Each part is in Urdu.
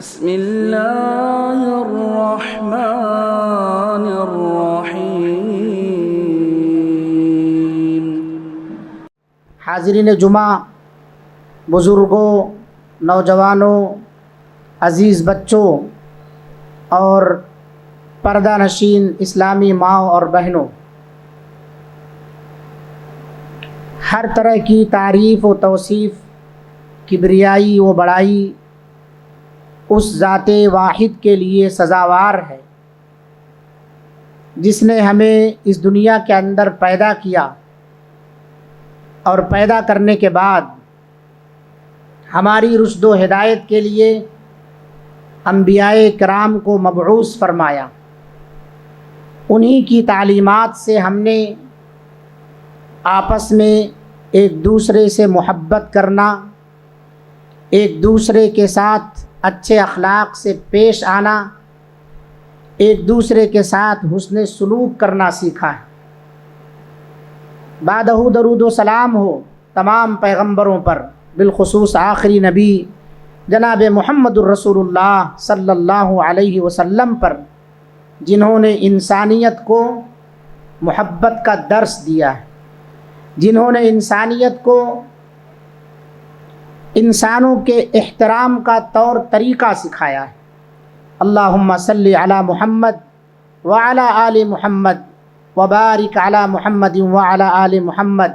بسم اللہ الرحمن الرحیم۔ حاضرین جمعہ، بزرگوں، نوجوانوں، عزیز بچوں اور پردہ نشین اسلامی ماؤں اور بہنوں، ہر طرح کی تعریف و توصیف، کبریائی و بڑائی اس ذات واحد کے لیے سزاوار ہے جس نے ہمیں اس دنیا کے اندر پیدا کیا اور پیدا کرنے کے بعد ہماری رشد و ہدایت کے لیے انبیاء کرام کو مبعوث فرمایا۔ انہی کی تعلیمات سے ہم نے آپس میں ایک دوسرے سے محبت کرنا، ایک دوسرے کے ساتھ اچھے اخلاق سے پیش آنا، ایک دوسرے کے ساتھ حسن سلوک کرنا سیکھا ہے۔ بعدہ درود و سلام ہو تمام پیغمبروں پر، بالخصوص آخری نبی جناب محمد الرسول اللہ صلی اللہ علیہ وسلم پر، جنہوں نے انسانیت کو محبت کا درس دیا ہے، جنہوں نے انسانیت کو انسانوں کے احترام کا طور طریقہ سکھایا ہے۔ اللہم صلی علی محمد وعلی آل محمد وبارک علی محمد وعلی آل محمد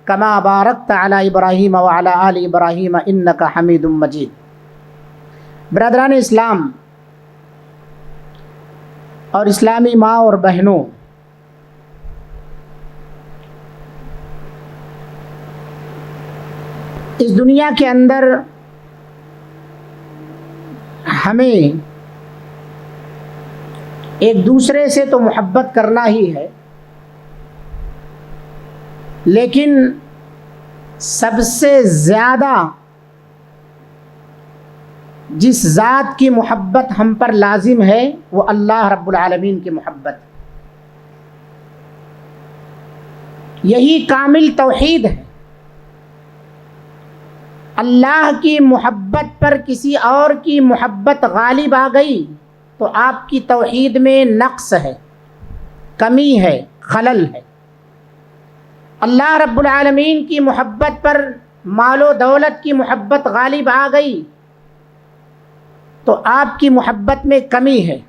کما بارکت علی ابراہیم وعلی آل ابراہیم انک حمید مجید۔ برادران اسلام اور اسلامی ماں اور بہنوں، اس دنیا کے اندر ہمیں ایک دوسرے سے تو محبت کرنا ہی ہے، لیکن سب سے زیادہ جس ذات کی محبت ہم پر لازم ہے وہ اللہ رب العالمین کی محبت، یہی کامل توحید ہے۔ اللہ کی محبت پر کسی اور کی محبت غالب آ گئی تو آپ کی توحید میں نقص ہے، کمی ہے، خلل ہے۔ اللہ رب العالمین کی محبت پر مال و دولت کی محبت غالب آ گئی تو آپ کی محبت میں کمی ہے۔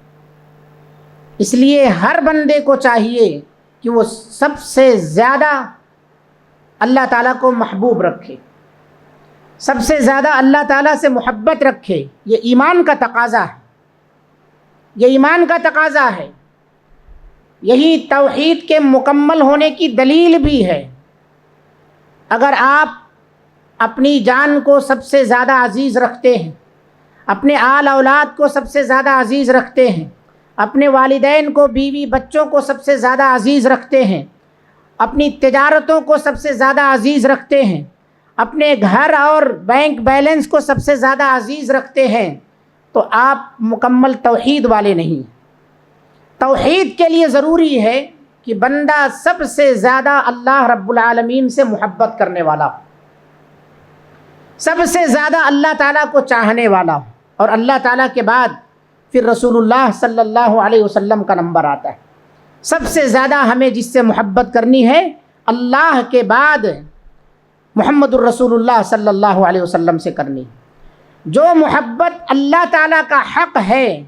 اس لیے ہر بندے کو چاہیے کہ وہ سب سے زیادہ اللہ تعالیٰ کو محبوب رکھے، سب سے زیادہ اللہ تعالیٰ سے محبت رکھے۔ یہ ایمان کا تقاضا ہے، یہ ایمان کا تقاضا ہے، یہی توحید کے مکمل ہونے کی دلیل بھی ہے۔ اگر آپ اپنی جان کو سب سے زیادہ عزیز رکھتے ہیں، اپنے آل اولاد کو سب سے زیادہ عزیز رکھتے ہیں، اپنے والدین کو، بیوی بچوں کو سب سے زیادہ عزیز رکھتے ہیں، اپنی تجارتوں کو سب سے زیادہ عزیز رکھتے ہیں، اپنے گھر اور بینک بیلنس کو سب سے زیادہ عزیز رکھتے ہیں، تو آپ مکمل توحید والے نہیں۔ توحید کے لیے ضروری ہے کہ بندہ سب سے زیادہ اللہ رب العالمین سے محبت کرنے والا ہو، سب سے زیادہ اللہ تعالیٰ کو چاہنے والا ہو، اور اللہ تعالیٰ کے بعد پھر رسول اللہ صلی اللہ علیہ وسلم کا نمبر آتا ہے۔ سب سے زیادہ ہمیں جس سے محبت کرنی ہے، اللہ کے بعد محمد الرسول اللہ صلی اللہ علیہ وسلم سے کرنی۔ جو محبت اللہ تعالیٰ کا حق ہے،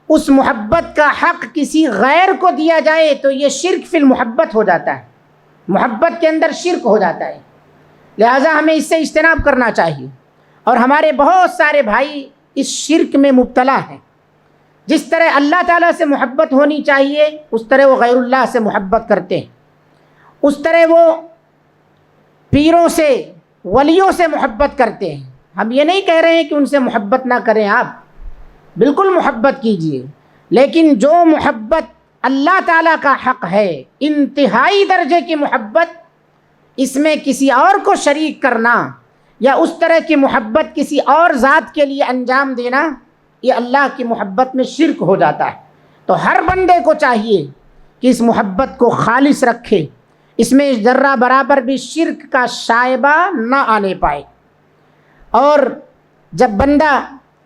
اس محبت کا حق کسی غیر کو دیا جائے تو یہ شرک فی المحبت ہو جاتا ہے، محبت کے اندر شرک ہو جاتا ہے۔ لہٰذا ہمیں اس سے اجتناب کرنا چاہیے، اور ہمارے بہت سارے بھائی اس شرک میں مبتلا ہیں۔ جس طرح اللہ تعالیٰ سے محبت ہونی چاہیے اس طرح وہ غیر اللہ سے محبت کرتے ہیں، اس طرح وہ پیروں سے، ولیوں سے محبت کرتے ہیں۔ ہم یہ نہیں کہہ رہے ہیں کہ ان سے محبت نہ کریں، آپ بالکل محبت کیجئے، لیکن جو محبت اللہ تعالیٰ کا حق ہے، انتہائی درجے کی محبت، اس میں کسی اور کو شریک کرنا یا اس طرح کی محبت کسی اور ذات کے لیے انجام دینا، یہ اللہ کی محبت میں شرک ہو جاتا ہے۔ تو ہر بندے کو چاہیے کہ اس محبت کو خالص رکھے، اس میں ذرہ برابر بھی شرک کا شائبہ نہ آنے پائے۔ اور جب بندہ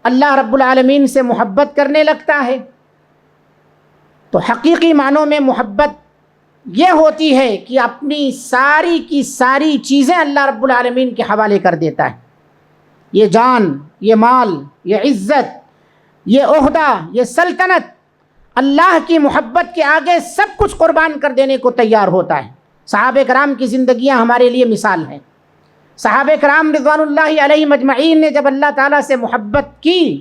اللہ رب العالمین سے محبت کرنے لگتا ہے، تو حقیقی معنوں میں محبت یہ ہوتی ہے کہ اپنی ساری کی ساری چیزیں اللہ رب العالمین کے حوالے کر دیتا ہے. یہ جان، یہ مال، یہ عزت، یہ عہدہ، یہ سلطنت، اللہ کی محبت کے آگے سب کچھ قربان کر دینے کو تیار ہوتا ہے. صحابہ کرام کی زندگیاں ہمارے لیے مثال ہیں. صحابہ کرام رضوان اللہ علیہم اجمعین نے جب اللہ تعالیٰ سے محبت کی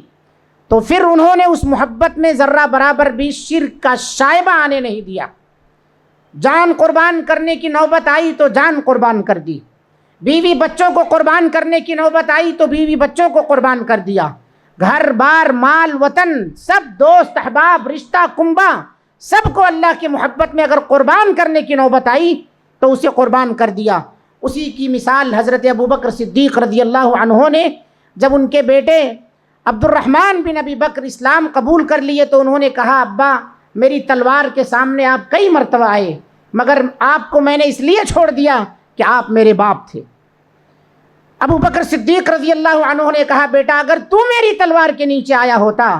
تو پھر انہوں نے اس محبت میں ذرہ برابر بھی شرک کا شائبہ آنے نہیں دیا. جان قربان کرنے کی نوبت آئی تو جان قربان کر دی، بیوی بچوں کو قربان کرنے کی نوبت آئی تو بیوی بچوں کو قربان کر دیا، گھر بار مال وطن سب، دوست احباب رشتہ کنبہ سب کو اللہ کی محبت میں اگر قربان کرنے کی نوبت آئی تو اسے قربان کر دیا. اسی کی مثال حضرت ابوبکر صدیق رضی اللہ عنہ نے جب ان کے بیٹے عبد الرحمن بن ابی بکر اسلام قبول کر لیے تو انہوں نے کہا ابا میری تلوار کے سامنے آپ کئی مرتبہ آئے مگر آپ کو میں نے اس لیے چھوڑ دیا کہ آپ میرے باپ تھے. ابو بکر صدیق رضی اللہ عنہ نے کہا بیٹا اگر تو میری تلوار کے نیچے آیا ہوتا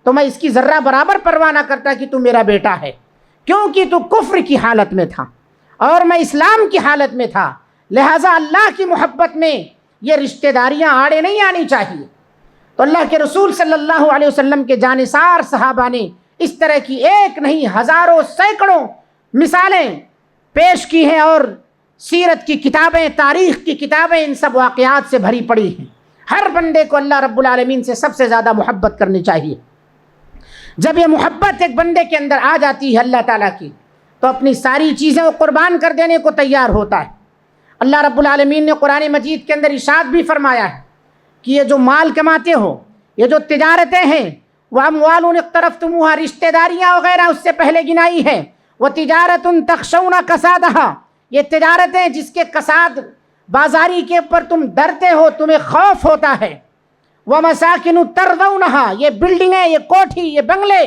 تو میں اس کی ذرہ برابر پرواہ نہ کرتا کہ تو میرا بیٹا ہے، کیونکہ تو کفر کی حالت میں تھا اور میں اسلام کی حالت میں تھا، لہٰذا اللہ کی محبت میں یہ رشتہ داریاں آڑے نہیں آنی چاہیے. تو اللہ کے رسول صلی اللہ علیہ وسلم کے جانثار صحابہ نے اس طرح کی ایک نہیں ہزاروں سینکڑوں مثالیں پیش کی ہیں، اور سیرت کی کتابیں، تاریخ کی کتابیں ان سب واقعات سے بھری پڑی ہیں. ہر بندے کو اللہ رب العالمین سے سب سے زیادہ محبت کرنی چاہیے. جب یہ محبت ایک بندے کے اندر آ جاتی ہے اللہ تعالیٰ کی تو اپنی ساری چیزیں وہ قربان کر دینے کو تیار ہوتا ہے. اللہ رب العالمین نے قرآن مجید کے اندر ارشاد بھی فرمایا ہے کہ یہ جو مال کماتے ہو، یہ جو تجارتیں ہیں، وَأَمْوَالٌ اقْتَرَفْتُمُوهَا، رشتہ داریاں وغیرہ اس سے پہلے گنائی ہے، وَتِجَارَةٌ تَخْشَوْنَ كَسَادَهَا، یہ تجارتیں جس کے کساد بازاری کے اوپر تم ڈرتے ہو، تمہیں خوف ہوتا ہے، وَمَسَاكِنُ تَرْضَوْنَهَا، یہ بلڈنگیں، یہ کوٹھی، یہ بنگلے،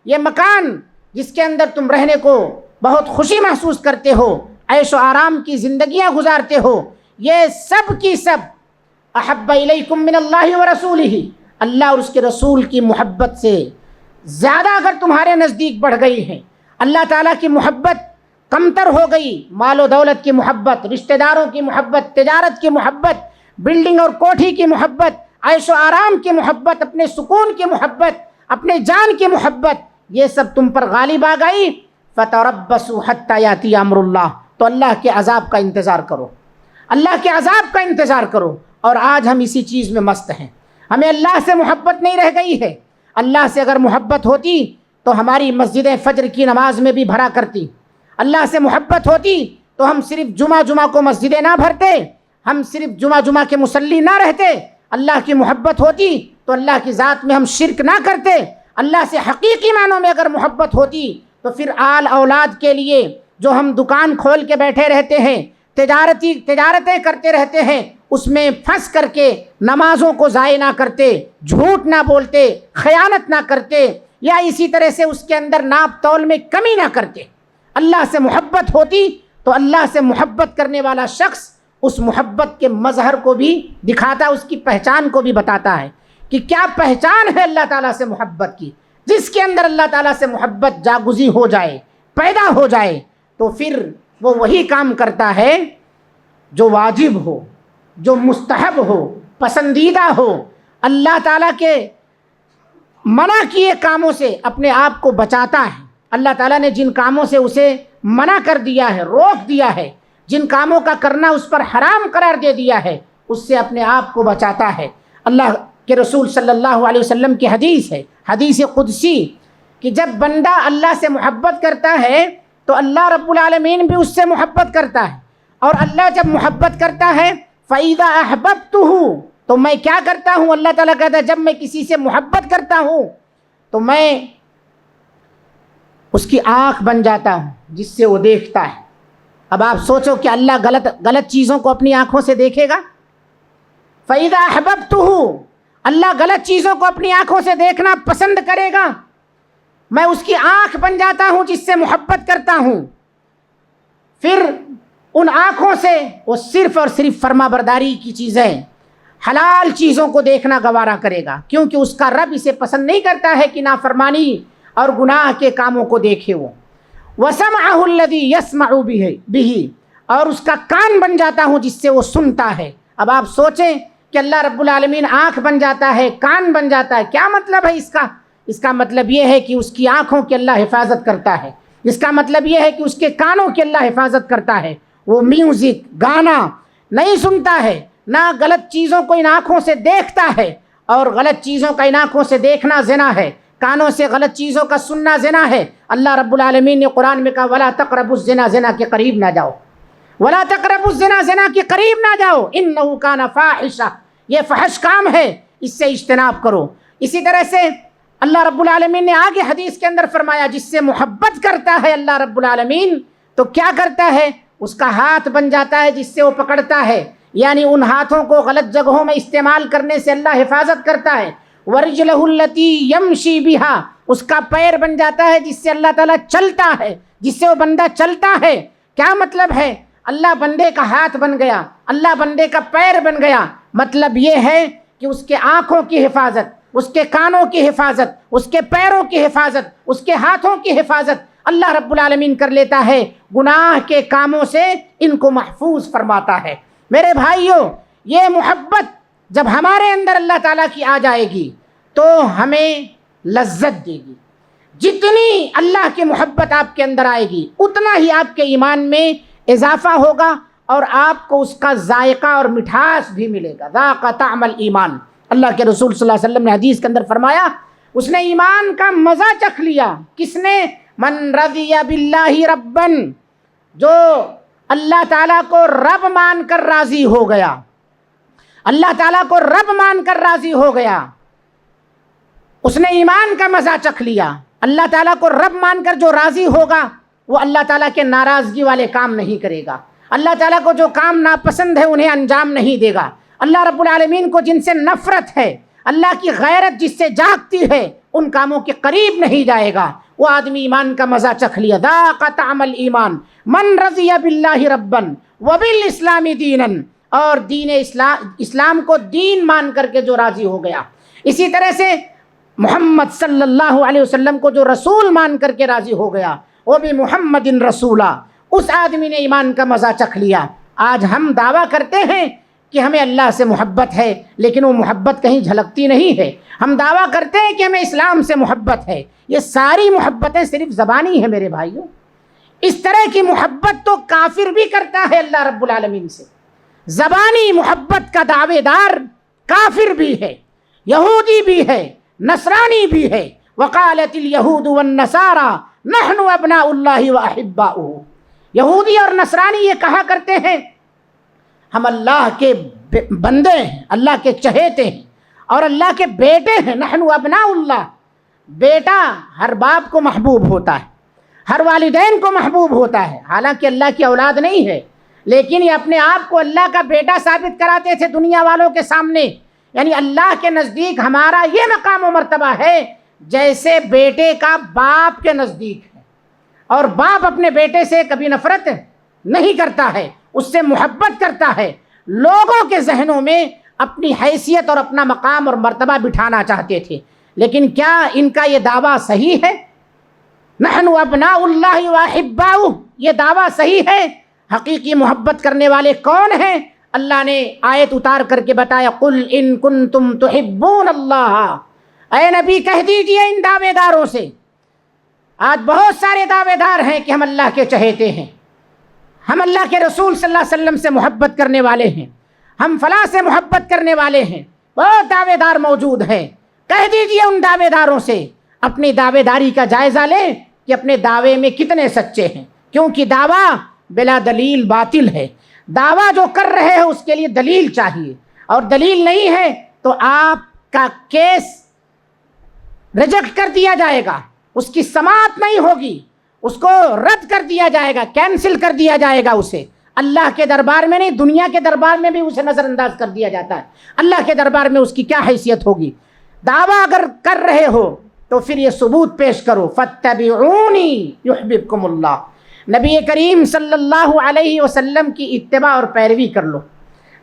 یہ مکان جس کے اندر تم رہنے کو بہت خوشی محسوس کرتے ہو، عیش و آرام کی زندگیاں گزارتے ہو، یہ سب کی سب احب الیکم من اللہ ورسولہ، اللہ اور اس کے رسول کی محبت سے زیادہ اگر تمہارے نزدیک بڑھ گئی ہیں، اللہ تعالیٰ کی محبت کمتر ہو گئی، مال و دولت کی محبت، رشتہ داروں کی محبت، تجارت کی محبت، بلڈنگ اور کوٹھی کی محبت، عیش و آرام کی محبت، اپنے سکون کی محبت، اپنے جان کی محبت، یہ سب تم پر غالب آ گئی، فتربصوا حتی یاتی امر اللہ، تو اللہ کے عذاب کا انتظار کرو، اللہ کے عذاب کا انتظار کرو. اور آج ہم اسی چیز میں مست ہیں، ہمیں اللہ سے محبت نہیں رہ گئی ہے. اللہ سے اگر محبت ہوتی تو ہماری مسجدیں فجر کی نماز میں بھی بھرا کرتی، اللہ سے محبت ہوتی تو ہم صرف جمعہ کو مسجدیں نہ بھرتے، ہم صرف جمعہ کے مصلی نہ رہتے. اللہ کی محبت ہوتی تو اللہ کی ذات میں ہم شرک نہ کرتے. اللہ سے حقیقی معنوں میں اگر محبت ہوتی تو پھر آل اولاد کے لیے جو ہم دکان کھول کے بیٹھے رہتے ہیں، تجارتیں کرتے رہتے ہیں، اس میں پھنس کر کے نمازوں کو ضائع نہ کرتے، جھوٹ نہ بولتے، خیانت نہ کرتے، یا اسی طرح سے اس کے اندر ناپ تول میں کمی نہ کرتے. اللہ سے محبت ہوتی تو اللہ سے محبت کرنے والا شخص اس محبت کے مظہر کو بھی دکھاتا، اس کی پہچان کو بھی بتاتا ہے کہ کیا پہچان ہے اللہ تعالیٰ سے محبت کی. جس کے اندر اللہ تعالیٰ سے محبت جاگزی ہو جائے، پیدا ہو جائے، تو پھر وہ وہی کام کرتا ہے جو واجب ہو، جو مستحب ہو، پسندیدہ ہو. اللہ تعالیٰ کے منع کیے کاموں سے اپنے آپ کو بچاتا ہے. اللہ تعالیٰ نے جن کاموں سے اسے منع کر دیا ہے، روک دیا ہے، جن کاموں کا کرنا اس پر حرام قرار دے دیا ہے، اس سے اپنے آپ کو بچاتا ہے. اللہ کے رسول صلی اللہ علیہ وسلم کی حدیث ہے، حدیث قدسی، کہ جب بندہ اللہ سے محبت کرتا ہے تو اللہ رب العالمین بھی اس سے محبت کرتا ہے. اور اللہ جب محبت کرتا ہے فَإِذَا أَحْبَبْتُهُ، تو میں کیا کرتا ہوں؟ اللہ تعالیٰ کہتا ہے جب میں کسی سے محبت کرتا ہوں تو میں اس کی آنکھ بن جاتا ہوں جس سے وہ دیکھتا ہے. اب آپ سوچو کہ اللہ غلط چیزوں کو اپنی آنکھوں سے دیکھے گا؟ فَإِذَا أَحْبَبْتُهُ، اللہ غلط چیزوں کو اپنی آنکھوں سے دیکھنا پسند کرے گا. میں اس کی آنکھ بن جاتا ہوں جس سے محبت کرتا ہوں. پھر ان آنکھوں سے وہ صرف اور صرف فرما برداری کی چیزیں، حلال چیزوں کو دیکھنا گوارا کرے گا، کیونکہ اس کا رب اسے پسند نہیں کرتا ہے کہ نافرمانی اور گناہ کے کاموں کو دیکھے وہ۔ وَسَمْعَهُ الَّذِي يَسْمَعُ بِهِ، اور اس کا کان بن جاتا ہوں جس سے وہ سنتا ہے۔ اب آپ سوچیں کہ اللہ رب العالمین آنکھ بن جاتا ہے، کان بن جاتا ہے، کیا مطلب ہے اس کا؟ اس کا مطلب یہ ہے کہ اس کی آنکھوں کی اللہ حفاظت کرتا ہے، اس کا مطلب یہ ہے کہ اس کے کانوں کی اللہ حفاظت کرتا ہے۔ وہ میوزک، گانا نہیں سنتا ہے، نہ غلط چیزوں کو ان آنکھوں سے دیکھتا ہے، اور غلط چیزوں کا ان آنکھوں سے دیکھنا زنا ہے، کانوں سے غلط چیزوں کا سننا زنا ہے۔ اللہ رب العالمین نے قرآن میں کہا وَلَا تَقْرَبُوا الزِّنَا، زنا کے قریب نہ جاؤ، وَلَا تَقْرَبُوا الزِّنَا، زنا کے قریب نہ جاؤ، إِنَّهُ كَانَ فَاحِشًا، یہ فحش کام ہے، اس سے اجتناب کرو۔ اسی طرح سے اللہ رب العالمین نے آگے حدیث کے اندر فرمایا جس سے محبت کرتا ہے اللہ رب العالمین تو کیا کرتا ہے؟ اس کا ہاتھ بن جاتا ہے جس سے وہ پکڑتا ہے، یعنی ان ہاتھوں کو غلط جگہوں میں استعمال کرنے سے اللہ حفاظت کرتا ہے۔ وَرِجْلَهُ الَّتِي يَمْشِي بِهَا، اس کا پیر بن جاتا ہے جس سے اللہ تعالیٰ چلتا ہے، جس سے وہ بندہ چلتا ہے۔ کیا مطلب ہے؟ اللہ بندے کا ہاتھ بن گیا، اللہ بندے کا پیر بن گیا، مطلب یہ ہے کہ اس کے آنکھوں کی حفاظت، اس کے کانوں کی حفاظت، اس کے پیروں کی حفاظت، اس کے ہاتھوں کی حفاظت اللہ رب العالمین کر لیتا ہے، گناہ کے کاموں سے ان کو محفوظ فرماتا ہے۔ میرے بھائیوں، یہ محبت جب ہمارے اندر اللہ تعالیٰ کی آ جائے گی تو ہمیں لذت دے گی۔ جتنی اللہ کی محبت آپ کے اندر آئے گی اتنا ہی آپ کے ایمان میں اضافہ ہوگا اور آپ کو اس کا ذائقہ اور مٹھاس بھی ملے گا۔ ذاق طعم الایمان، اللہ کے رسول صلی اللہ علیہ وسلم نے حدیث کے اندر فرمایا اس نے ایمان کا مزہ چکھ لیا۔ کس نے؟ من رضی باللہ ربا، جو اللہ تعالیٰ کو رب مان کر راضی ہو گیا، اللہ تعالیٰ کو رب مان کر راضی ہو گیا، اس نے ایمان کا مزہ چکھ لیا۔ اللہ تعالیٰ کو رب مان کر جو راضی ہوگا وہ اللہ تعالیٰ کے ناراضگی والے کام نہیں کرے گا، اللہ تعالیٰ کو جو کام ناپسند ہے انہیں انجام نہیں دے گا، اللہ رب العالمین کو جن سے نفرت ہے، اللہ کی غیرت جس سے جاگتی ہے، ان کاموں کے قریب نہیں جائے گا۔ وہ آدمی ایمان کا مزہ چکھ لیا۔ ذاق طعم الایمان من رضی باللہ ربا وبالاسلام دینا، اور دین اسلام کو دین مان کر کے جو راضی ہو گیا۔ اسی طرح سے محمد صلی اللہ علیہ وسلم کو جو رسول مان کر کے راضی ہو گیا، وہ بھی محمد رسولہ، اس آدمی نے ایمان کا مزہ چکھ لیا۔ آج ہم دعویٰ کرتے ہیں کہ ہمیں اللہ سے محبت ہے، لیکن وہ محبت کہیں جھلکتی نہیں ہے۔ ہم دعویٰ کرتے ہیں کہ ہمیں اسلام سے محبت ہے، یہ ساری محبتیں صرف زبانی ہیں میرے بھائیوں۔ اس طرح کی محبت تو کافر بھی کرتا ہے اللہ رب العالمین سے۔ زبانی محبت کا دعوے دار کافر بھی ہے، یہودی بھی ہے، نصرانی بھی ہے۔ وقالت الیہود والنصارى نحن ابناء اللہ واحباؤہ، یہودی اور نصرانی یہ کہا کرتے ہیں ہم اللہ کے بندے ہیں، اللہ کے چہیتے ہیں اور اللہ کے بیٹے ہیں۔ نحن ابناء اللہ، بیٹا ہر باپ کو محبوب ہوتا ہے، ہر والدین کو محبوب ہوتا ہے، حالانکہ اللہ کی اولاد نہیں ہے، لیکن یہ اپنے آپ کو اللہ کا بیٹا ثابت کراتے تھے دنیا والوں کے سامنے۔ یعنی اللہ کے نزدیک ہمارا یہ مقام و مرتبہ ہے جیسے بیٹے کا باپ کے نزدیک ہے، اور باپ اپنے بیٹے سے کبھی نفرت نہیں کرتا ہے، اس سے محبت کرتا ہے۔ لوگوں کے ذہنوں میں اپنی حیثیت اور اپنا مقام اور مرتبہ بٹھانا چاہتے تھے، لیکن کیا ان کا یہ دعویٰ صحیح ہے؟ نحن ابناء اللہ واحباؤہ، یہ دعویٰ صحیح ہے؟ حقیقی محبت کرنے والے کون ہیں؟ اللہ نے آیت اتار کر کے بتایا قل ان کنتم تحبون اللہ، اے نبی کہہ دیجئے ان دعوے داروں سے۔ آج بہت سارے دعوے دار ہیں کہ ہم اللہ کے چہیتے ہیں، ہم اللہ کے رسول صلی اللہ علیہ وسلم سے محبت کرنے والے ہیں، ہم فلاں سے محبت کرنے والے ہیں، بہت دعوے دار موجود ہیں۔ کہہ دیجئے ان دعوے داروں سے اپنی دعوے داری کا جائزہ لیں کہ اپنے دعوے میں کتنے سچے ہیں، کیونکہ دعویٰ بلا دلیل باطل ہے۔ دعویٰ جو کر رہے ہیں اس کے لیے دلیل چاہیے، اور دلیل نہیں ہے تو آپ کا کیس ریجیکٹ کر دیا جائے گا، اس کی سماعت نہیں ہوگی، اس کو رد کر دیا جائے گا، کینسل کر دیا جائے گا اسے۔ اللہ کے دربار میں نہیں، دنیا کے دربار میں بھی اسے نظر انداز کر دیا جاتا ہے، اللہ کے دربار میں اس کی کیا حیثیت ہوگی؟ دعویٰ اگر کر رہے ہو تو پھر یہ ثبوت پیش کرو، فاتبعونی یحببکم اللہ، نبی کریم صلی اللہ علیہ وسلم کی اتباع اور پیروی کر لو۔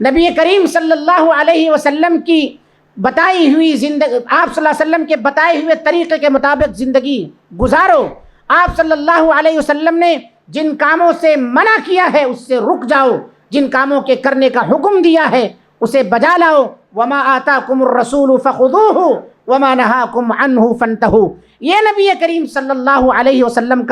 نبی کریم صلی اللہ علیہ وسلم کی بتائی ہوئی زندگی، آپ صلی اللہ علیہ وسلم کے بتائے ہوئے طریقے کے مطابق زندگی گزارو۔ آپ صلی اللہ علیہ وسلم نے جن کاموں سے منع کیا ہے اس سے رک جاؤ، جن کاموں کے کرنے کا حکم دیا ہے اسے بجا لاؤ۔ وما آتاکم الرسول فخذوہ وما نہاکم عنہ فانتہوا۔ یہ نبی کریم صلی اللہ علیہ وسلم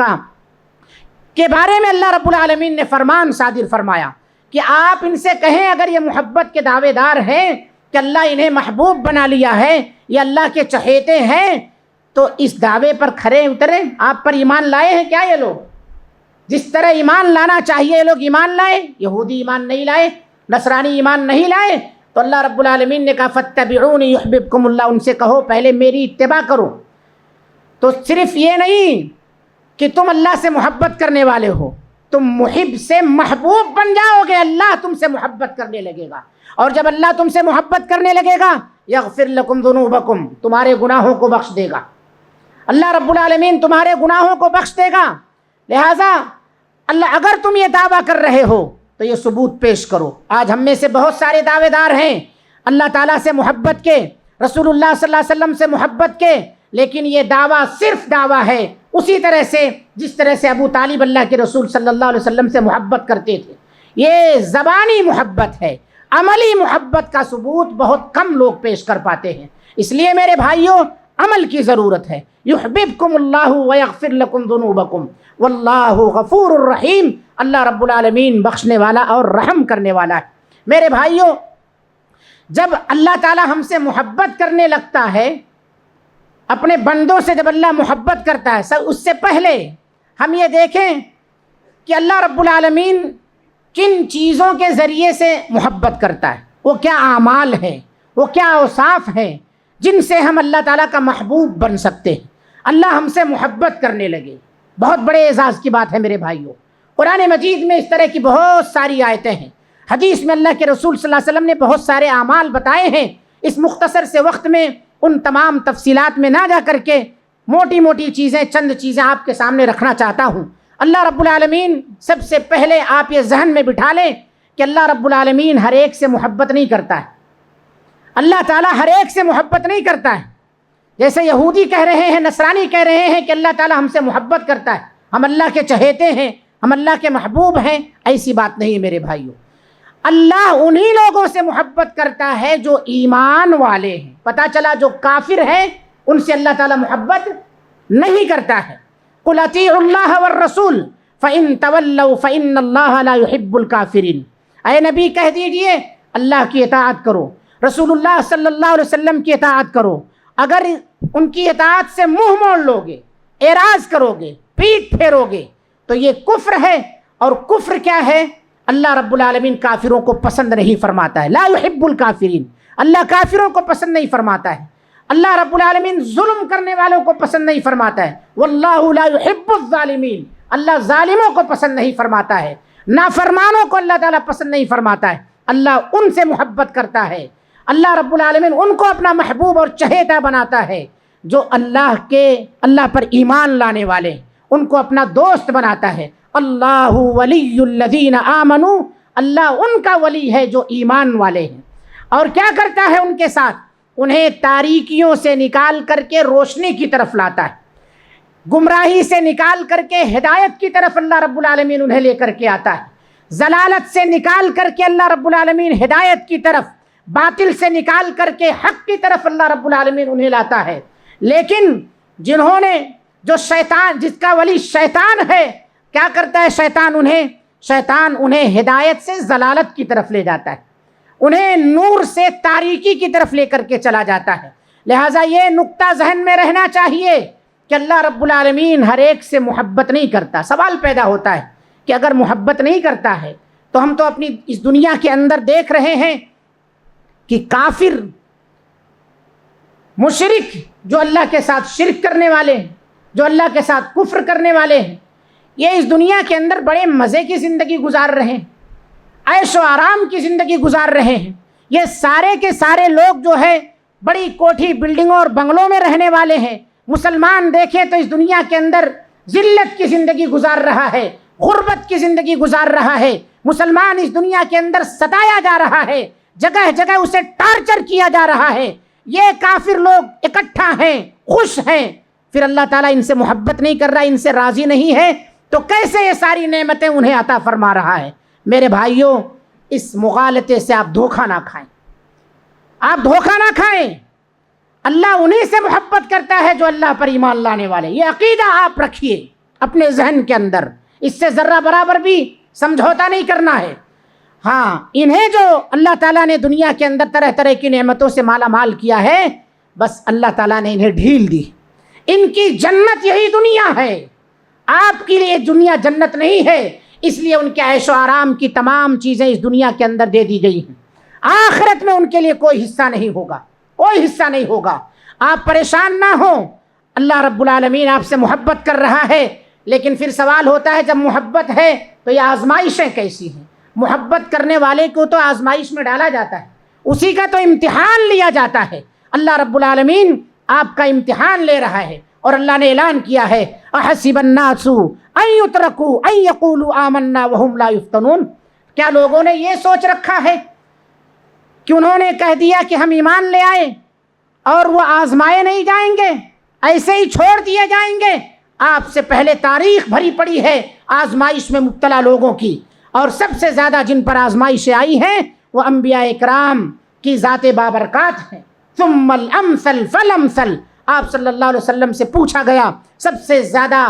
کے بارے میں اللہ رب العالمین نے فرمان صادر فرمایا کہ آپ ان سے کہیں، اگر یہ محبت کے دعوے دار ہیں کہ اللہ انہیں محبوب بنا لیا ہے، یہ اللہ کے چہیتے ہیں، تو اس دعوے پر کھرے اتریں۔ آپ پر ایمان لائے ہیں کیا یہ لوگ؟ جس طرح ایمان لانا چاہیے یہ لوگ ایمان لائے؟ یہودی ایمان نہیں لائے، نصرانی ایمان نہیں لائے، تو اللہ رب العالمین نے کہا فاتبعونی یحببکم اللہ، ان سے کہو پہلے میری اتباع کرو۔ تو صرف یہ نہیں کہ تم اللہ سے محبت کرنے والے ہو، تم محب سے محبوب بن جاؤ گے، اللہ تم سے محبت کرنے لگے گا، اور جب اللہ تم سے محبت کرنے لگے گا یغفر لکم ذنوبکم، تمہارے گناہوں کو بخش دے گا، اللہ رب العالمین تمہارے گناہوں کو بخش دے گا۔ لہٰذا اللہ اگر تم یہ دعویٰ کر رہے ہو تو یہ ثبوت پیش کرو۔ آج ہم میں سے بہت سارے دعوے دار ہیں اللہ تعالیٰ سے محبت کے، رسول اللہ صلی اللہ علیہ وسلم سے محبت کے، لیکن یہ دعویٰ صرف دعویٰ ہے، اسی طرح سے جس طرح سے ابو طالب اللہ کے رسول صلی اللہ علیہ وسلم سے محبت کرتے تھے۔ یہ زبانی محبت ہے، عملی محبت کا ثبوت بہت کم لوگ پیش کر پاتے ہیں۔ اس لیے میرے بھائیوں عمل کی ضرورت ہے۔ یحببکم اللہ ویغفر لکم ذنوبکم واللہ غفور الرحیم، اللہ رب العالمین بخشنے والا اور رحم کرنے والا ہے۔ میرے بھائیوں، جب اللہ تعالی ہم سے محبت کرنے لگتا ہے، اپنے بندوں سے جب اللہ محبت کرتا ہے، اس سے پہلے ہم یہ دیکھیں کہ اللہ رب العالمین کن چیزوں کے ذریعے سے محبت کرتا ہے، وہ کیا اعمال ہیں، وہ کیا اوصاف ہیں جن سے ہم اللہ تعالیٰ کا محبوب بن سکتے ہیں، اللہ ہم سے محبت کرنے لگے۔ بہت بڑے اعزاز کی بات ہے میرے بھائیوں۔ قرآن مجید میں اس طرح کی بہت ساری آیتیں ہیں، حدیث میں اللہ کے رسول صلی اللہ علیہ وسلم نے بہت سارے اعمال بتائے ہیں۔ اس مختصر سے وقت میں ان تمام تفصیلات میں نہ جا کر کے موٹی موٹی چیزیں، چند چیزیں آپ کے سامنے رکھنا چاہتا ہوں۔ اللہ رب العالمین، سب سے پہلے آپ یہ ذہن میں بٹھا لیں کہ اللہ رب العالمین ہر ایک سے محبت نہیں کرتا ہے۔ اللہ تعالیٰ ہر ایک سے محبت نہیں کرتا ہے۔ جیسے یہودی کہہ رہے ہیں، نصرانی کہہ رہے ہیں کہ اللہ تعالیٰ ہم سے محبت کرتا ہے، ہم اللہ کے چہیتے ہیں، ہم اللہ کے محبوب ہیں، ایسی بات نہیں ہے میرے بھائیوں۔ اللہ انہی لوگوں سے محبت کرتا ہے جو ایمان والے ہیں۔ پتہ چلا جو کافر ہیں ان سے اللہ تعالیٰ محبت نہیں کرتا ہے۔ قُلْ أَطِيعُوا اللَّهَ وَالرَّسُولَ فَإِن تَوَلَّوْا فَإِنَّ اللَّهَ لَا يُحِبُّ الْكَافِرِينَ۔ اے نبی کہہ دیجئے اللہ کی اطاعت کرو، رسول اللہ صلی اللہ علیہ وسلم کی اطاعت کرو۔ اگر ان کی اطاعت سے منہ موڑ لو گے، اعراض کرو گے، پیٹ پھیرو گے تو یہ کفر ہے۔ اور کفر کیا ہے؟ اللہ رب العالمین کافروں کو پسند نہیں فرماتا ہے، لا يحب الکافرین، اللہ کافروں کو پسند نہیں فرماتا ہے۔ اللہ رب العالمین ظلم کرنے والوں کو پسند نہیں فرماتا ہے، واللہ لا يحب الظالمین، اللہ ظالموں کو پسند نہیں فرماتا ہے، نافرمانوں کو اللہ تعالیٰ پسند نہیں فرماتا ہے۔ اللہ ان سے محبت کرتا ہے، اللہ رب العالمین ان کو اپنا محبوب اور چہیتا بناتا ہے جو اللہ پر ایمان لانے والے، ان کو اپنا دوست بناتا ہے۔ اللہ ولی الذین آمنوا، اللہ ان کا ولی ہے جو ایمان والے ہیں۔ اور کیا کرتا ہے ان کے ساتھ؟ انہیں تاریکیوں سے نکال کر کے روشنی کی طرف لاتا ہے، گمراہی سے نکال کر کے ہدایت کی طرف اللہ رب العالمین انہیں لے کر کے آتا ہے، ضلالت سے نکال کر کے اللہ رب العالمین ہدایت کی طرف، باطل سے نکال کر کے حق کی طرف اللہ رب العالمین انہیں لاتا ہے۔ لیکن جنہوں نے جو شیطان، جس کا ولی شیطان ہے، کیا کرتا ہے شیطان انہیں ہدایت سے ضلالت کی طرف لے جاتا ہے، انہیں نور سے تاریکی کی طرف لے کر کے چلا جاتا ہے۔ لہٰذا یہ نقطہ ذہن میں رہنا چاہیے کہ اللہ رب العالمین ہر ایک سے محبت نہیں کرتا۔ سوال پیدا ہوتا ہے کہ اگر محبت نہیں کرتا ہے تو ہم تو اپنی اس دنیا کے اندر دیکھ رہے ہیں کہ کافر، مشرک، جو اللہ کے ساتھ شرک کرنے والے ہیں، جو اللہ کے ساتھ کفر کرنے والے ہیں، یہ اس دنیا کے اندر بڑے مزے کی زندگی گزار رہے ہیں، عیش و آرام کی زندگی گزار رہے ہیں۔ یہ سارے کے سارے لوگ جو ہے بڑی کوٹھی بلڈنگوں اور بنگلوں میں رہنے والے ہیں۔ مسلمان دیکھیں تو اس دنیا کے اندر ذلت کی زندگی گزار رہا ہے، غربت کی زندگی گزار رہا ہے، مسلمان اس دنیا کے اندر ستایا جا رہا ہے، جگہ جگہ اسے ٹارچر کیا جا رہا ہے، یہ کافر لوگ اکٹھا ہیں، خوش ہیں، پھر اللہ تعالیٰ ان سے محبت نہیں کر رہا، ان سے راضی نہیں ہے، تو کیسے یہ ساری نعمتیں انہیں عطا فرما رہا ہے؟ میرے بھائیوں، اس مغالطے سے آپ دھوکہ نہ کھائیں، آپ دھوکہ نہ کھائیں۔ اللہ انہی سے محبت کرتا ہے جو اللہ پر ایمان لانے والے، یہ عقیدہ آپ رکھیے اپنے ذہن کے اندر، اس سے ذرہ برابر بھی سمجھوتا نہیں کرنا ہے۔ ہاں، انہیں جو اللہ تعالیٰ نے دنیا کے اندر طرح طرح کی نعمتوں سے مالا مال کیا ہے، بس اللہ تعالیٰ نے انہیں ڈھیل دی۔ ان کی جنت یہی دنیا ہے، آپ کے لیے دنیا جنت نہیں ہے، اس لیے ان کے عیش و آرام کی تمام چیزیں اس دنیا کے اندر دے دی گئی ہیں، آخرت میں ان کے لیے کوئی حصہ نہیں ہوگا، کوئی حصہ نہیں ہوگا۔ آپ پریشان نہ ہوں، اللہ رب العالمین آپ سے محبت کر رہا ہے، لیکن پھر سوال ہوتا ہے جب محبت ہے تو یہ آزمائشیں کیسی ہیں؟ محبت کرنے والے کو تو آزمائش میں ڈالا جاتا ہے، اسی کا تو امتحان لیا جاتا ہے۔ اللہ رب العالمین آپ کا امتحان لے رہا ہے، اور اللہ نے اعلان کیا ہے احسب الناس ان یترکوا ان یقولوا آمنا وهم لا یفتنون، کیا لوگوں نے یہ سوچ رکھا ہے کہ انہوں نے کہہ دیا کہ ہم ایمان لے آئے اور وہ آزمائے نہیں جائیں گے، ایسے ہی چھوڑ دیے جائیں گے؟ آپ سے پہلے تاریخ بھری پڑی ہے آزمائش میں مبتلا لوگوں کی، اور سب سے زیادہ جن پر آزمائشیں آئی ہیں وہ انبیاء اکرام کی ذات بابرکات ہیں۔ ثم الامثل فالامثل، آپ صلی اللہ علیہ وسلم سے پوچھا گیا سب سے زیادہ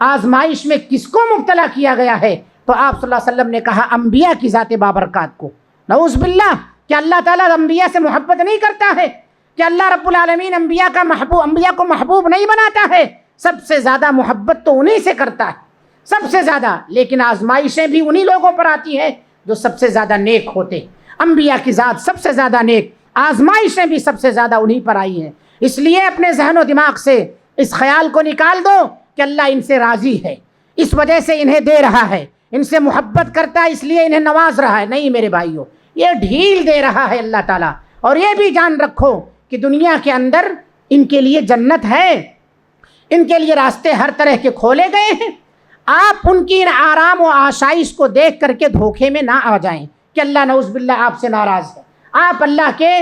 آزمائش میں کس کو مبتلا کیا گیا ہے، تو آپ صلی اللہ علیہ وسلم نے کہا انبیاء کی ذات بابرکات کو۔ نعوذ باللہ، کہ اللہ تعالیٰ انبیاء سے محبت نہیں کرتا ہے؟ کہ اللہ رب العالمین انبیاء کو محبوب نہیں بناتا ہے؟ سب سے زیادہ محبت تو انہی سے کرتا ہے، سب سے زیادہ، لیکن آزمائشیں بھی انہی لوگوں پر آتی ہیں جو سب سے زیادہ نیک ہوتے۔ انبیاء کی ذات سب سے زیادہ نیک، آزمائشیں بھی سب سے زیادہ انہی پر آئی ہیں۔ اس لیے اپنے ذہن و دماغ سے اس خیال کو نکال دو کہ اللہ ان سے راضی ہے، اس وجہ سے انہیں دے رہا ہے، ان سے محبت کرتا ہے اس لیے انہیں نواز رہا ہے۔ نہیں میرے بھائیوں، یہ ڈھیل دے رہا ہے اللہ تعالیٰ۔ اور یہ بھی جان رکھو کہ دنیا کے اندر ان کے لیے جنت ہے، ان کے لیے راستے ہر طرح کے کھولے گئے ہیں۔ آپ ان کی آرام و آشائش کو دیکھ کر کے دھوکے میں نہ آ جائیں کہ اللہ نعوذ باللہ آپ سے ناراض ہے۔ آپ اللہ کے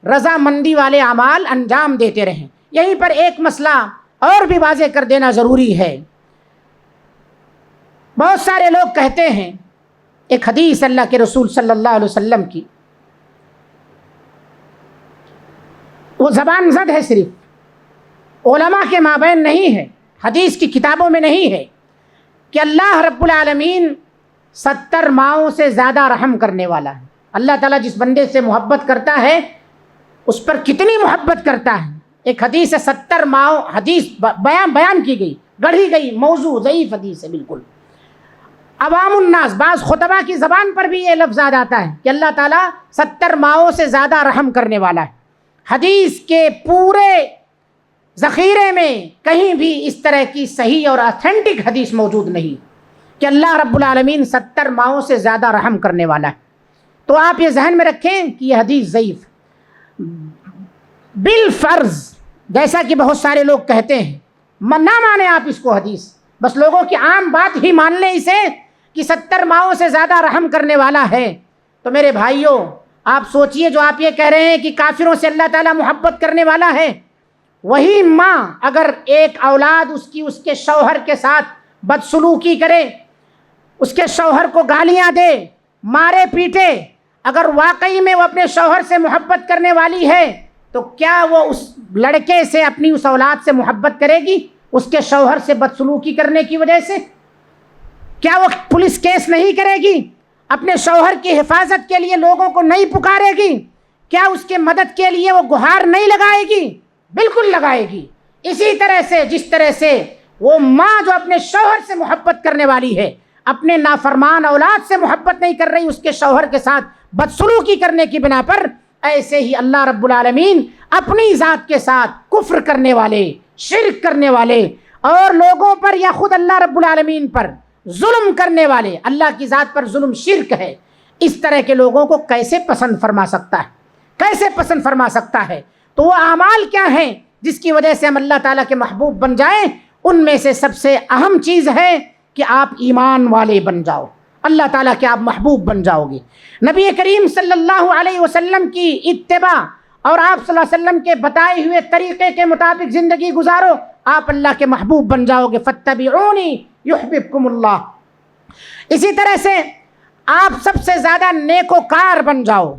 رضامندی والے اعمال انجام دیتے رہیں۔ یہیں پر ایک مسئلہ اور بھی واضح کر دینا ضروری ہے۔ بہت سارے لوگ کہتے ہیں، ایک حدیث اللہ کے رسول صلی اللہ علیہ وسلم کی، وہ زبان زد ہے، صرف علماء کے مابین نہیں ہے، حدیث کی کتابوں میں نہیں ہے، کہ اللہ رب العالمین 70 ماؤں سے زیادہ رحم کرنے والا ہے۔ اللہ تعالیٰ جس بندے سے محبت کرتا ہے اس پر کتنی محبت کرتا ہے۔ ایک حدیث ہے 70 ماؤں، حدیث بیان کی گئی، گڑھی گئی، موضوع ضعیف حدیث ہے بالکل۔ عوام الناس، بعض خطبہ کی زبان پر بھی یہ لفظ آ جاتا ہے کہ اللہ تعالیٰ 70 ماؤں سے زیادہ رحم کرنے والا ہے۔ حدیث کے پورے ذخیرے میں کہیں بھی اس طرح کی صحیح اور آتھینٹک حدیث موجود نہیں کہ اللہ رب العالمین 70 ماؤں سے زیادہ رحم کرنے والا ہے۔ تو آپ یہ ذہن میں رکھیں کہ یہ حدیث ضعیف بالفرض، جیسا کہ بہت سارے لوگ کہتے ہیں، نہ مانیں آپ اس کو حدیث، بس لوگوں کی عام بات ہی مان لیں اسے کہ 70 ماؤں سے زیادہ رحم کرنے والا ہے۔ تو میرے بھائیوں، آپ سوچئے، جو آپ یہ کہہ رہے ہیں کہ کافروں سے اللہ تعالیٰ محبت کرنے والا ہے، وہی ماں اگر ایک اولاد اس کے شوہر کے ساتھ بدسلوکی کرے، اس کے شوہر کو گالیاں دے، مارے پیٹے، اگر واقعی میں وہ اپنے شوہر سے محبت کرنے والی ہے تو کیا وہ اس لڑکے سے، اپنی اس اولاد سے محبت کرے گی اس کے شوہر سے بدسلوکی کرنے کی وجہ سے؟ کیا وہ پولیس کیس نہیں کرے گی؟ اپنے شوہر کی حفاظت کے لیے لوگوں کو نہیں پکارے گی؟ کیا اس کے مدد کے لیے وہ گہار نہیں لگائے گی؟ بالکل لگائے گی۔ اسی طرح سے جس طرح سے وہ ماں جو اپنے شوہر سے محبت کرنے والی ہے، اپنے نافرمان اولاد سے محبت نہیں کر رہی اس کے شوہر کے ساتھ بدسلوکی کرنے کی بنا پر، ایسے ہی اللہ رب العالمین اپنی ذات کے ساتھ کفر کرنے والے، شرک کرنے والے اور لوگوں پر یا خود اللہ رب العالمین پر ظلم کرنے والے، اللہ کی ذات پر ظلم شرک ہے، اس طرح کے لوگوں کو کیسے پسند فرما سکتا ہے؟ کیسے پسند فرما سکتا ہے؟ تو وہ اعمال کیا ہیں جس کی وجہ سے ہم اللہ تعالیٰ کے محبوب بن جائیں؟ ان میں سے سب سے اہم چیز ہے کہ آپ ایمان والے بن جاؤ، اللہ تعالیٰ کے آپ محبوب بن جاؤ گے. نبی کریم صلی اللہ علیہ وسلم کی اتباع اور آپ صلی اللہ علیہ وسلم کے بتائے ہوئے طریقے کے مطابق زندگی گزارو, آپ اللہ کے محبوب بن جاؤ گے. فاتبعونی یحببکم اللہ. اسی طرح سے آپ سب سے زیادہ نیکوکار بن جاؤ,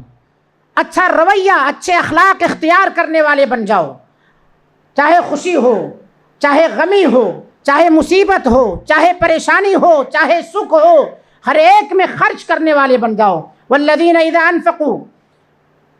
اچھا رویہ, اچھے اخلاق اختیار کرنے والے بن جاؤ. چاہے خوشی ہو, چاہے غمی ہو, چاہے مصیبت ہو, چاہے پریشانی ہو, چاہے سکھ ہو, ہر ایک میں خرچ کرنے والے بن جاؤ. والذین اذا انفقوا,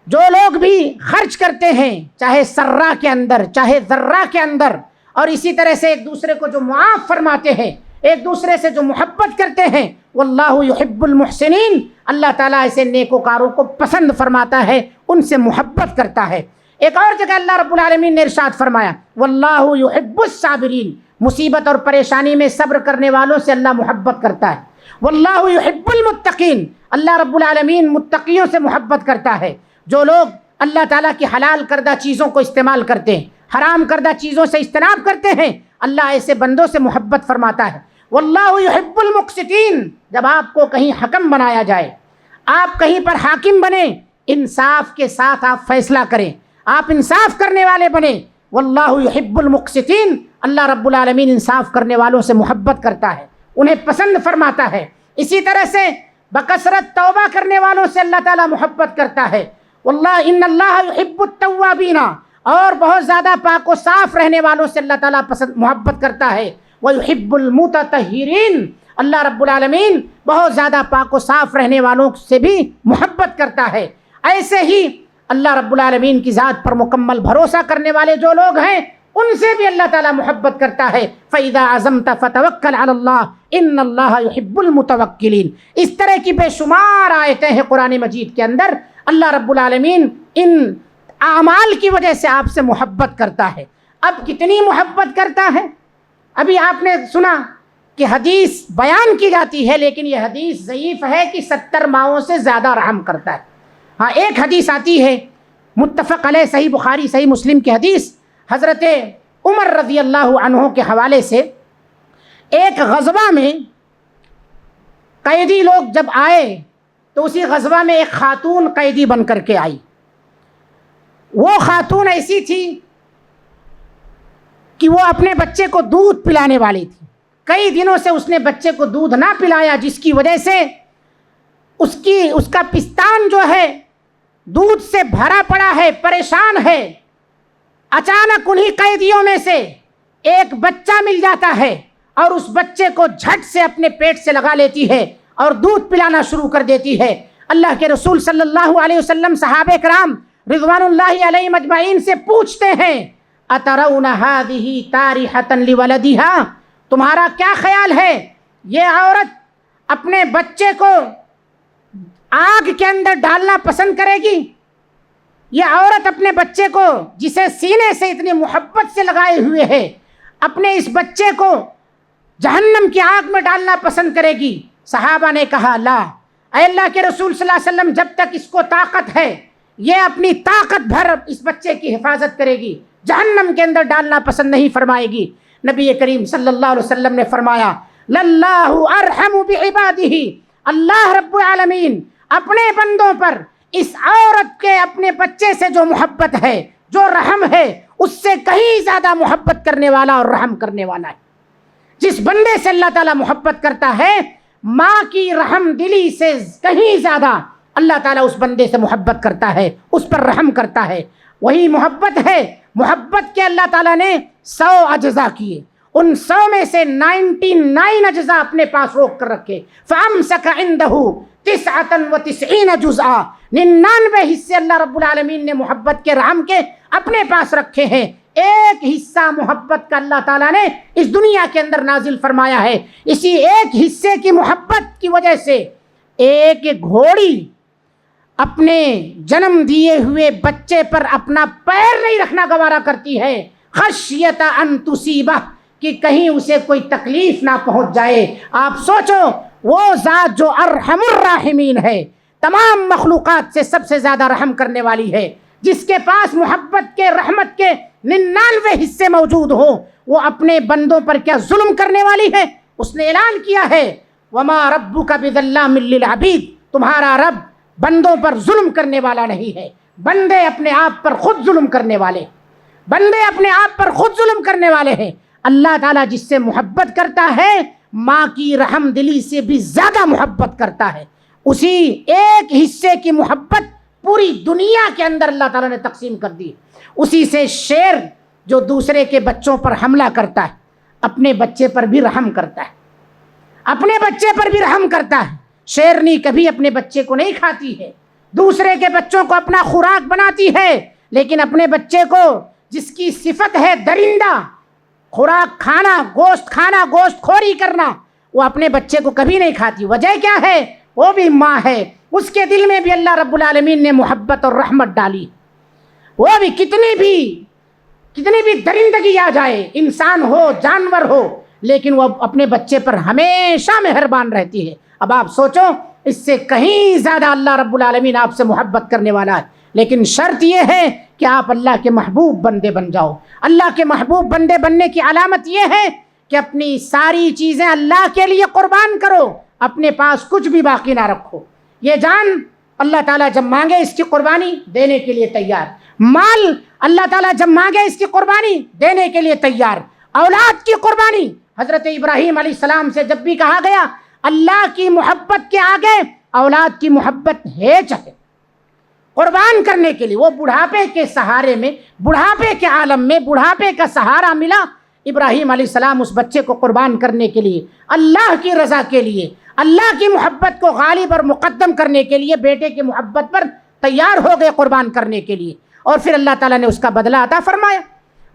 جو لوگ بھی خرچ کرتے ہیں چاہے سرا کے اندر چاہے ذرہ کے اندر, اور اسی طرح سے ایک دوسرے کو جو معاف فرماتے ہیں, ایک دوسرے سے جو محبت کرتے ہیں, واللہ یحب المحسنین, اللہ تعالیٰ ایسے نیکوکاروں کو پسند فرماتا ہے, ان سے محبت کرتا ہے. ایک اور جگہ اللہ رب العالمین نے ارشاد فرمایا واللہ یحب الصابرین, مصیبت اور پریشانی میں صبر کرنے والوں سے اللہ محبت کرتا ہے. واللہ یحب المتقین, اللہ رب العالمین متقیوں سے محبت کرتا ہے. جو لوگ اللہ تعالیٰ کی حلال کردہ چیزوں کو استعمال کرتے ہیں, حرام کردہ چیزوں سے اجتناب کرتے ہیں, اللہ ایسے بندوں سے محبت فرماتا ہے. واللہ یحب المقسطین, جب آپ کو کہیں حکم بنایا جائے, آپ کہیں پر حاکم بنیں, انصاف کے ساتھ آپ فیصلہ کریں, آپ انصاف کرنے والے بنیں. واللہ یحب المقسطین, اللہ رب العالمین انصاف کرنے والوں سے محبت کرتا ہے, انہیں پسند فرماتا ہے. اسی طرح سے بکثرت توبہ کرنے والوں سے اللہ تعالیٰ محبت کرتا ہے. واللہ ان اللہ یحب التوابین, اور بہت زیادہ پاک و صاف رہنے والوں سے اللہ تعالیٰ محبت کرتا ہے. ویحب المتطہرین, اللہ رب العالمین بہت زیادہ پاک و صاف رہنے والوں سے بھی محبت کرتا ہے. ایسے ہی اللہ رب العالمین کی ذات پر مکمل بھروسہ کرنے والے جو لوگ ہیں, ان سے بھی اللہ تعالیٰ محبت کرتا ہے. فَإِذَا عَزَمْتَ فَتَوَكَّلْ عَلَى اللَّهِ إِنَّ اللَّهَ يُحِبُّ الْمُتَوَكِّلِينَ. اس طرح کی بے شمار آیتیں ہیں قرآن مجید کے اندر. اللہ رب العالمین ان اعمال کی وجہ سے آپ سے محبت کرتا ہے. اب کتنی محبت کرتا ہے؟ ابھی آپ نے سنا کہ حدیث بیان کی جاتی ہے, لیکن یہ حدیث ضعیف ہے کہ 70 ماؤں سے زیادہ رحم کرتا ہے. ہاں, ایک حدیث آتی ہے متفق علیہ, صحیح بخاری صحیح مسلم کی حدیث, حضرت عمر رضی اللہ عنہ کے حوالے سے. ایک غزوہ میں قیدی لوگ جب آئے تو اسی غزوہ میں ایک خاتون قیدی بن کر کے آئی. وہ خاتون ایسی تھی کہ وہ اپنے بچے کو دودھ پلانے والی تھی. کئی دنوں سے اس نے بچے کو دودھ نہ پلایا, جس کی وجہ سے اس کا پستان جو ہے دودھ سے بھرا پڑا ہے, پریشان ہے. اچانک انہی قیدیوں میں سے ایک بچہ مل جاتا ہے اور اس بچے کو جھٹ سے اپنے پیٹ سے لگا لیتی ہے اور دودھ پلانا شروع کر دیتی ہے. اللہ کے رسول صلی اللہ علیہ وسلم صحابہ کرام رضوان اللہ علیہم اجمعین سے پوچھتے ہیں اترون هذه طارحة لولدها, تمہارا کیا خیال ہے یہ عورت اپنے بچے کو آگ کے اندر ڈالنا پسند کرے گی؟ یہ عورت اپنے بچے کو جسے سینے سے اتنی محبت سے لگائے ہوئے ہے, اپنے اس بچے کو جہنم کی آگ میں ڈالنا پسند کرے گی؟ صحابہ نے کہا لا, اے اللہ کے رسول صلی اللہ علیہ وسلم, جب تک اس کو طاقت ہے یہ اپنی طاقت بھر اس بچے کی حفاظت کرے گی, جہنم کے اندر ڈالنا پسند نہیں فرمائے گی. نبی کریم صلی اللہ علیہ وسلم نے فرمایا للہ ارحم بعبادہ, اللہ رب العالمین اپنے بندوں پر اس عورت کے اپنے بچے سے جو محبت ہے, جو رحم ہے, اس سے کہیں زیادہ محبت کرنے والا اور رحم کرنے والا ہے. جس بندے سے اللہ تعالیٰ محبت کرتا ہے, ماں کی رحم دلی سے کہیں زیادہ اللہ تعالیٰ اس بندے سے محبت کرتا ہے, اس پر رحم کرتا ہے. وہی محبت ہے, محبت کے اللہ تعالیٰ نے 100 اجزاء کیے, ان 100 میں سے 99 اجزاء اپنے پاس روک کر رکھے. فَأَمْسَكَ عِنْدَهُ 99 جزءا, 99 حصے اللہ رب العالمین نے محبت کے رحم کے اپنے پاس رکھے ہیں. ایک حصہ محبت کا اللہ تعالیٰ نے اس دنیا کے اندر نازل فرمایا ہے. اسی ایک حصے کی محبت کی وجہ سے ایک گھوڑی اپنے جنم دیے ہوئے بچے پر اپنا پیر نہیں رکھنا گوارا کرتی ہے, خشیت ان تصیبہ, کہ کہیں اسے کوئی تکلیف نہ پہنچ جائے. آپ سوچو, وہ ذات جو ارحم الراحمین ہے, تمام مخلوقات سے زیادہ رحم کرنے والی ہے, جس کے پاس محبت کے رحمت کے 99 حصے موجود ہوں, وہ اپنے بندوں پر کیا ظلم کرنے والی ہے؟ اس نے اعلان کیا ہے وما ربک بظلام للعبید، تمہارا رب بندوں پر ظلم کرنے والا نہیں ہے، بندے اپنے آپ پر خود ظلم کرنے والے، بندے اپنے آپ پر خود ظلم کرنے والے ہیں۔ اللہ تعالیٰ جس سے محبت کرتا ہے ماں کی رحم دلی سے بھی زیادہ محبت کرتا ہے، اسی ایک حصے کی محبت پوری دنیا کے اندر اللہ تعالیٰ نے تقسیم کر دی۔ اسی سے شیر جو دوسرے کے بچوں پر حملہ کرتا ہے اپنے بچے پر بھی رحم کرتا ہے، اپنے بچے پر بھی رحم کرتا ہے۔ شیرنی کبھی اپنے بچے کو نہیں کھاتی ہے، دوسرے کے بچوں کو اپنا خوراک بناتی ہے، لیکن اپنے بچے کو جس کی صفت ہے درندہ، خوراک کھانا، گوشت خوری کرنا، وہ اپنے بچے کو کبھی نہیں کھاتی۔ وجہ کیا ہے؟ وہ بھی ماں ہے، اس کے دل میں بھی اللہ رب العالمین نے محبت اور رحمت ڈالی۔ وہ بھی کتنی بھی درندگی آ جائے، انسان ہو جانور ہو، لیکن وہ اپنے بچے پر ہمیشہ مہربان رہتی ہے۔ اب آپ سوچو، اس سے کہیں زیادہ اللہ رب العالمین آپ سے محبت کرنے والا ہے، لیکن شرط یہ ہے کہ آپ اللہ کے محبوب بندے بن جاؤ۔ اللہ کے محبوب بندے بننے کی علامت یہ ہے کہ اپنی ساری چیزیں اللہ کے لیے قربان کرو، اپنے پاس کچھ بھی باقی نہ رکھو۔ یہ جان اللہ تعالیٰ جب مانگے اس کی قربانی دینے کے لیے تیار، مال اللہ تعالیٰ جب مانگے اس کی قربانی دینے کے لیے تیار، اولاد کی قربانی حضرت ابراہیم علیہ السلام سے جب بھی کہا گیا اللہ کی محبت کے آگے اولاد کی محبت ہے چاہے قربان کرنے کے لیے، وہ بڑھاپے کے سہارے میں، بڑھاپے کے عالم میں بڑھاپے کا سہارا ملا، ابراہیم علیہ السلام اس بچے کو قربان کرنے کے لیے، اللہ کی رضا کے لیے، اللہ کی محبت کو غالب اور مقدم کرنے کے لیے بیٹے کی محبت پر تیار ہو گئے قربان کرنے کے لیے۔ اور پھر اللہ تعالیٰ نے اس کا بدلہ عطا فرمایا،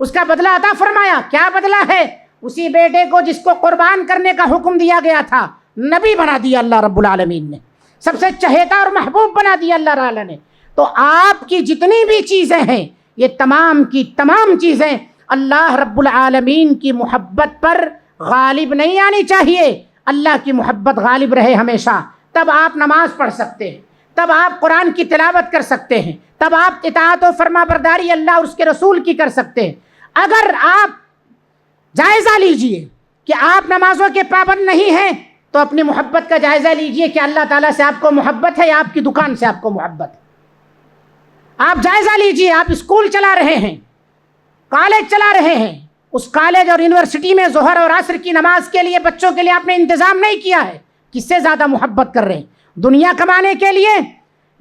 اس کا بدلہ عطا فرمایا۔ کیا بدلہ ہے؟ اسی بیٹے کو جس کو قربان کرنے کا حکم دیا گیا تھا نبی بنا دیا اللہ رب العالمین نے، سب سے چہیتا اور محبوب بنا دیا اللہ تعالیٰ نے۔ تو آپ کی جتنی بھی چیزیں ہیں یہ تمام کی تمام چیزیں اللہ رب العالمین کی محبت پر غالب نہیں آنی چاہیے، اللہ کی محبت غالب رہے ہمیشہ، تب آپ نماز پڑھ سکتے ہیں، تب آپ قرآن کی تلاوت کر سکتے ہیں، تب آپ اطاعت و فرما برداری اللہ اور اس کے رسول کی کر سکتے ہیں۔ اگر آپ جائزہ لیجئے کہ آپ نمازوں کے پابند نہیں ہیں تو اپنی محبت کا جائزہ لیجئے کہ اللہ تعالیٰ سے آپ کو محبت ہے یا آپ کی دکان سے آپ کو محبت ہے۔ آپ جائزہ لیجئے، آپ اسکول چلا رہے ہیں، کالج چلا رہے ہیں، اس کالج اور یونیورسٹی میں ظہر اور عصر کی نماز کے لیے بچوں کے لیے آپ نے انتظام نہیں کیا ہے، کس سے زیادہ محبت کر رہے ہیں؟ دنیا کمانے کے لیے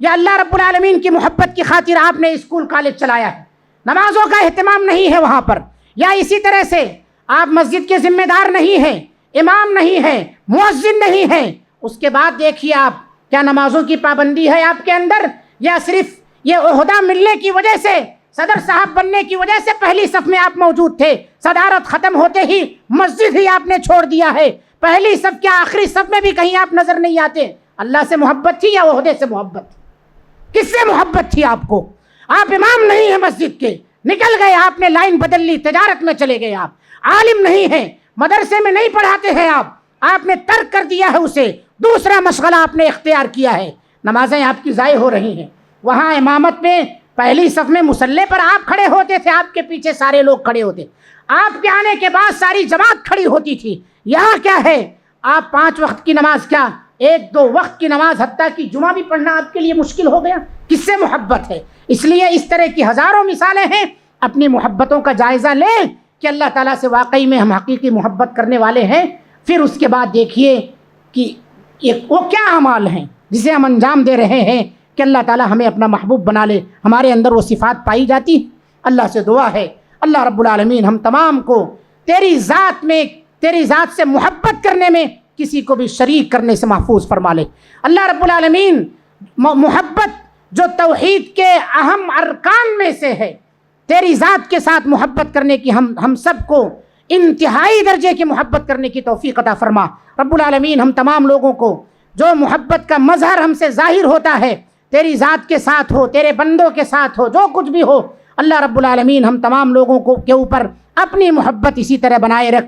یا اللہ رب العالمین کی محبت کی خاطر آپ نے اسکول کالج چلایا ہے؟ نمازوں کا اہتمام نہیں ہے وہاں پر۔ یا اسی طرح سے آپ مسجد کے ذمہ دار نہیں ہیں، امام نہیں ہیں، مؤذن نہیں ہیں، اس کے بعد دیکھیے آپ کیا نمازوں کی پابندی ہے آپ کے اندر، یا صرف یہ عہدہ ملنے کی وجہ سے، صدر صاحب بننے کی وجہ سے پہلی صف میں آپ موجود تھے، صدارت ختم ہوتے ہی مسجد ہی آپ نے چھوڑ دیا ہے، پہلی صف کے آخری صف میں بھی کہیں آپ نظر نہیں آتے؟ اللہ سے محبت تھی یا عہدے سے محبت تھی؟ کس سے محبت تھی آپ کو؟ آپ امام نہیں ہیں مسجد کے، نکل گئے، آپ نے لائن بدل لی، تجارت میں چلے گئے، آپ عالم نہیں ہیں، مدرسے میں نہیں پڑھاتے ہیں، آپ نے ترک کر دیا ہے اسے، دوسرا مشغلہ آپ نے اختیار کیا ہے، نمازیں آپ کی ضائع ہو رہی ہیں۔ وہاں امامت میں پہلی صف میں مصلی پر آپ کھڑے ہوتے تھے، آپ کے پیچھے سارے لوگ کھڑے ہوتے، آپ کے آنے کے بعد ساری جماعت کھڑی ہوتی تھی۔ یہاں کیا ہے؟ آپ 5 وقت کی نماز کیا 1-2 وقت کی نماز حتیٰ کہ جمعہ بھی پڑھنا آپ کے لیے مشکل ہو گیا۔ کس سے محبت ہے؟ اس لیے اس طرح کی ہزاروں مثالیں ہیں، اپنی محبتوں کا جائزہ لیں کہ اللہ تعالیٰ سے واقعی میں ہم حقیقی محبت کرنے والے ہیں۔ پھر اس کے بعد دیکھیے کہ وہ کیا اعمال ہیں جسے ہم انجام دے رہے ہیں کہ اللہ تعالیٰ ہمیں اپنا محبوب بنا لے، ہمارے اندر وہ صفات پائی جاتی ہیں۔ اللہ سے دعا ہے اللہ رب العالمین ہم تمام کو تیری ذات سے محبت کرنے میں کسی کو بھی شریک کرنے سے محفوظ فرما لے۔ اللہ رب العالمین محبت جو توحید کے اہم ارکان میں سے ہے، تیری ذات کے ساتھ محبت کرنے کی ہم سب کو انتہائی درجے کی محبت کرنے کی توفیق عطا فرما۔ رب العالمین ہم تمام لوگوں کو جو محبت کا مظہر ہم سے ظاہر ہوتا ہے تیری ذات کے ساتھ ہو، تیرے بندوں کے ساتھ ہو، جو کچھ بھی ہو، اللہ رب العالمین ہم تمام لوگوں کو کے اوپر اپنی محبت اسی طرح بنائے رکھ،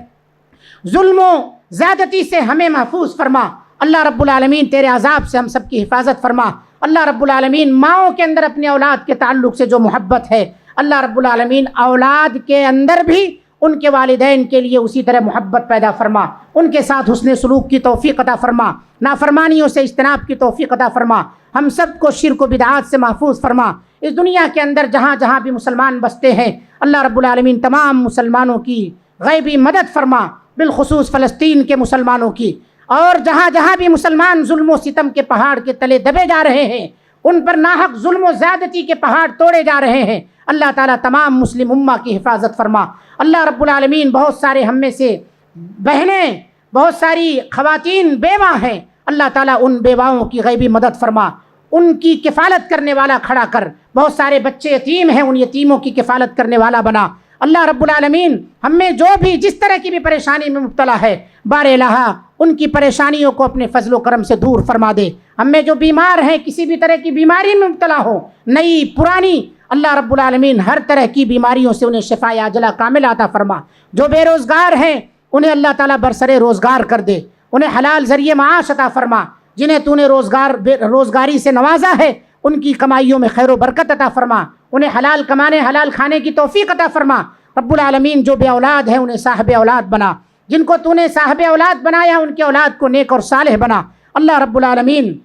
ظلم و زیادتی سے ہمیں محفوظ فرما۔ اللہ رب العالمین تیرے عذاب سے ہم سب کی حفاظت فرما۔ اللہ رب العالمین ماؤں کے اندر اپنی اولاد کے تعلق سے جو محبت ہے، اللہ رب العالمین اولاد کے اندر بھی ان کے والدین کے لیے اسی طرح محبت پیدا فرما، ان کے ساتھ حسن سلوک کی توفیق عطا فرما، نافرمانیوں سے اجتناب کی توفیق عطا فرما، ہم سب کو شرک و بدعات سے محفوظ فرما۔ اس دنیا کے اندر جہاں جہاں بھی مسلمان بستے ہیں اللہ رب العالمین تمام مسلمانوں کی غیبی مدد فرما، بالخصوص فلسطین کے مسلمانوں کی، اور جہاں جہاں بھی مسلمان ظلم و ستم کے پہاڑ کے تلے دبے جا رہے ہیں، ان پر ناحق ظلم و زیادتی کے پہاڑ توڑے جا رہے ہیں، اللہ تعالیٰ تمام مسلم امہ کی حفاظت فرما۔ اللہ رب العالمین بہت سارے ہم میں سے بہنیں، بہت ساری خواتین بیوہ ہیں، اللہ تعالیٰ ان بیواؤں کی غیبی مدد فرما، ان کی کفالت کرنے والا کھڑا کر۔ بہت سارے بچے یتیم ہیں، ان یتیموں کی کفالت کرنے والا بنا۔ اللہ رب العالمین ہم میں جو بھی جس طرح کی بھی پریشانی میں مبتلا ہے، بار الہ ان کی پریشانیوں کو اپنے فضل و کرم سے دور فرما دے۔ ہم میں جو بیمار ہیں، کسی بھی طرح کی بیماری میں مبتلا ہو، نئی پرانی، اللہ رب العالمین ہر طرح کی بیماریوں سے انہیں شفا عاجلہ کامل عطا فرما۔ جو بے روزگار ہیں انہیں اللہ تعالیٰ برسرے روزگار کر دے، انہیں حلال ذریعے معاش عطا فرما۔ جنہیں تو نے روزگاری سے نوازا ہے ان کی کمائیوں میں خیر و برکت عطا فرما، انہیں حلال کمانے حلال کھانے کی توفیق عطا فرما۔ رب العالمین جو بے اولاد ہیں انہیں صاحب اولاد بنا، جن کو تو نے صاحب اولاد بنایا ان کے اولاد کو نیک اور صالح بنا۔ اللہ رب العالمین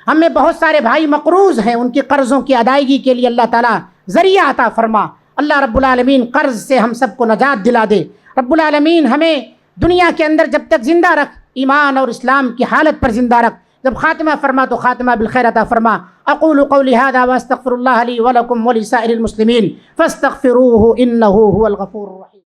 ہم میں بہت سارے بھائی مقروض ہیں، ان کے قرضوں کی ادائیگی کے لیے اللہ تعالیٰ ذریعہ عطا فرما۔ اللہ رب العالمین قرض سے ہم سب کو نجات دلا دے۔ رب العالمین ہمیں دنیا کے اندر جب تک زندہ رکھ، ایمان اور اسلام کی حالت پر زندہ رکھ، جب خاتمہ فرما تو خاتمہ بالخیر عطا فرما۔ اقول قولی هذا واستغفر اللہ لی ولکم ولسائر المسلمین فاستغفروه انه هو الغفور الرحیم۔